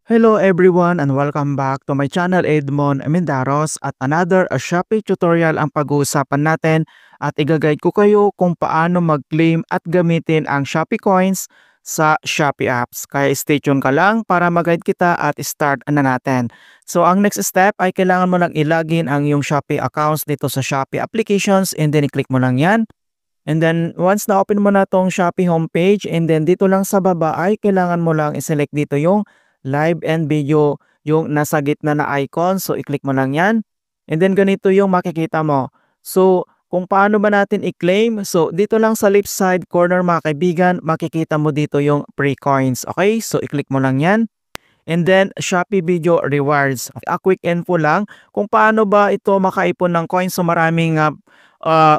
Hello everyone and welcome back to my channel Edmond Mendaros at another Shopee tutorial ang pag-uusapan natin at igaguide ko kayo kung paano mag-claim at gamitin ang Shopee Coins sa Shopee apps. Kaya stay tuned ka lang para mag-guide kita at start na natin. So ang next step ay kailangan mo lang ilagin ang iyong Shopee accounts dito sa Shopee applications and then i-click mo lang yan. And then once na-open mo na tong Shopee homepage and then dito lang sa baba ay kailangan mo lang i-select dito yung live and video, yung nasa gitna na icon. So i-click mo lang yan. And then ganito yung makikita mo. So kung paano ba natin i-claim? So dito lang sa left side corner mga kaibigan, makikita mo dito yung free coins. Okay? So i-click mo lang yan. And then Shopee Video Rewards. A quick info lang kung paano ba ito makaipon ng coins. So maraming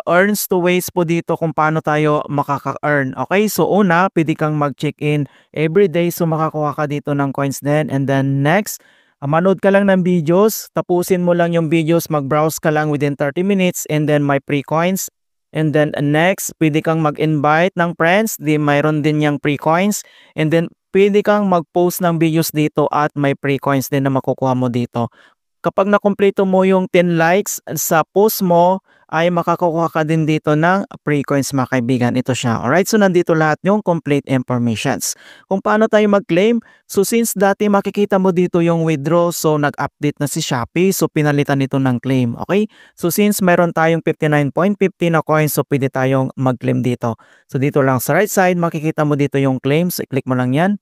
earns to ways po dito kung paano tayo makaka-earn. Okay, so una, pwede kang mag-check-in every day, so makakuha ka dito ng coins din. And then next, manood ka lang ng videos, tapusin mo lang yung videos, mag-browse ka lang within 30 minutes and then may free coins. And then next, pwede kang mag-invite ng friends, di mayroon din yung free coins. And then pwede kang mag-post ng videos dito at may free coins din na makukuha mo dito. Kapag nakumpleto mo yung 10 likes sa post mo, ay makakakuha ka din dito ng free coins mga kaibigan. Ito siya. Alright, so nandito lahat yung complete informations. Kung paano tayo mag-claim, so since dati makikita mo dito yung withdraw, so nag-update na si Shopee, so pinalitan nito ng claim. Okay, so since meron tayong 59.50 na coins, so pwede tayong mag-claim dito. So dito lang sa right side, makikita mo dito yung claims, i-click mo lang yan.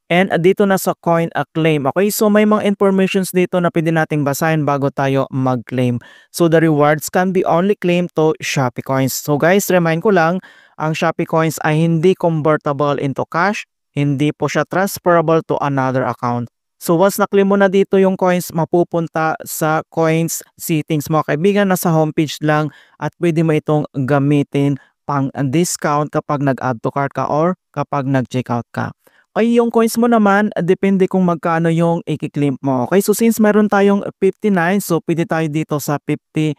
And dito na sa coin claim. Okay, so may mga informations dito na pwede nating basahin bago tayo mag-claim. So the rewards can be only claimed to Shopee Coins. So guys, remind ko lang, ang Shopee Coins ay hindi convertible into cash. Hindi po siya transferable to another account. So once na-claim mo na dito yung coins, mapupunta sa coins settings mga kaibigan, nasa homepage lang at pwede mo itong gamitin pang discount kapag nag-add to cart ka or kapag nag-checkout ka. Ay, yung coins mo naman, depende kung magkano yung i-claim mo. Okay, so since meron tayong 59, so pwede tayo dito sa 50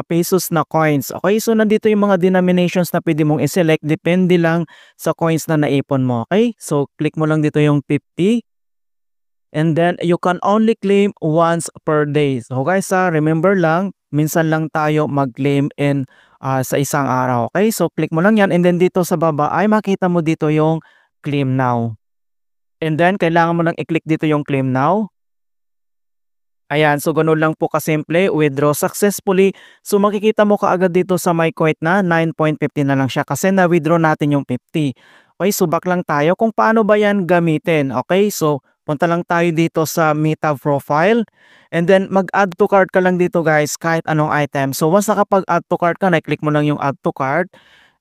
pesos na coins. Okay, so nandito yung mga denominations na pwede mong i-select. Depende lang sa coins na naipon mo. Okay, so click mo lang dito yung 50. And then you can only claim once per day. So guys, remember lang, minsan lang tayo mag-claim in sa isang araw. Okay, so click mo lang yan. And then dito sa baba ay makita mo dito yung claim now. And then, kailangan mo lang i-click dito yung claim now. Ayan, so ganun lang po kasimple, withdraw successfully. So makikita mo kaagad dito sa my coin na 9.50 na lang siya kasi na-withdraw natin yung 50. Okay, so back lang tayo kung paano ba yan gamitin. Okay, so punta lang tayo dito sa Meta profile. And then mag-add to cart ka lang dito guys, kahit anong item. So once nakapag-add to cart ka, na-click mo lang yung add to cart.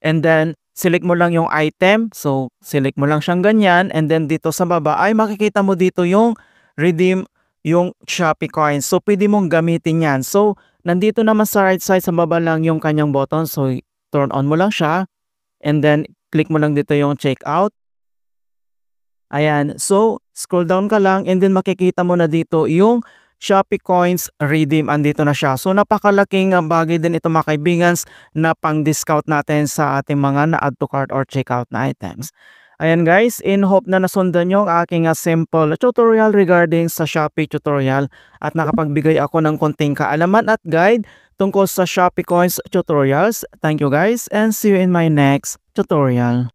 And then, select mo lang yung item. So, select mo lang siyang ganyan. And then, dito sa baba ay makikita mo dito yung redeem yung Shopee Coins. So, pwede mong gamitin yan. So, nandito naman sa right side sa baba lang yung kanyang button. So, turn on mo lang siya. And then, click mo lang dito yung checkout. Ayan. So, scroll down ka lang and then makikita mo na dito yung Shopee Coins Redeem, andito na siya. So napakalaking bagay din ito mga kaibigan na pang-discount natin sa ating mga na-add to cart or checkout na items. Ayan guys, in hope na nasundan nyo ang aking simple tutorial regarding sa Shopee tutorial at nakapagbigay ako ng konting kaalaman at guide tungkol sa Shopee Coins tutorials. Thank you guys and see you in my next tutorial.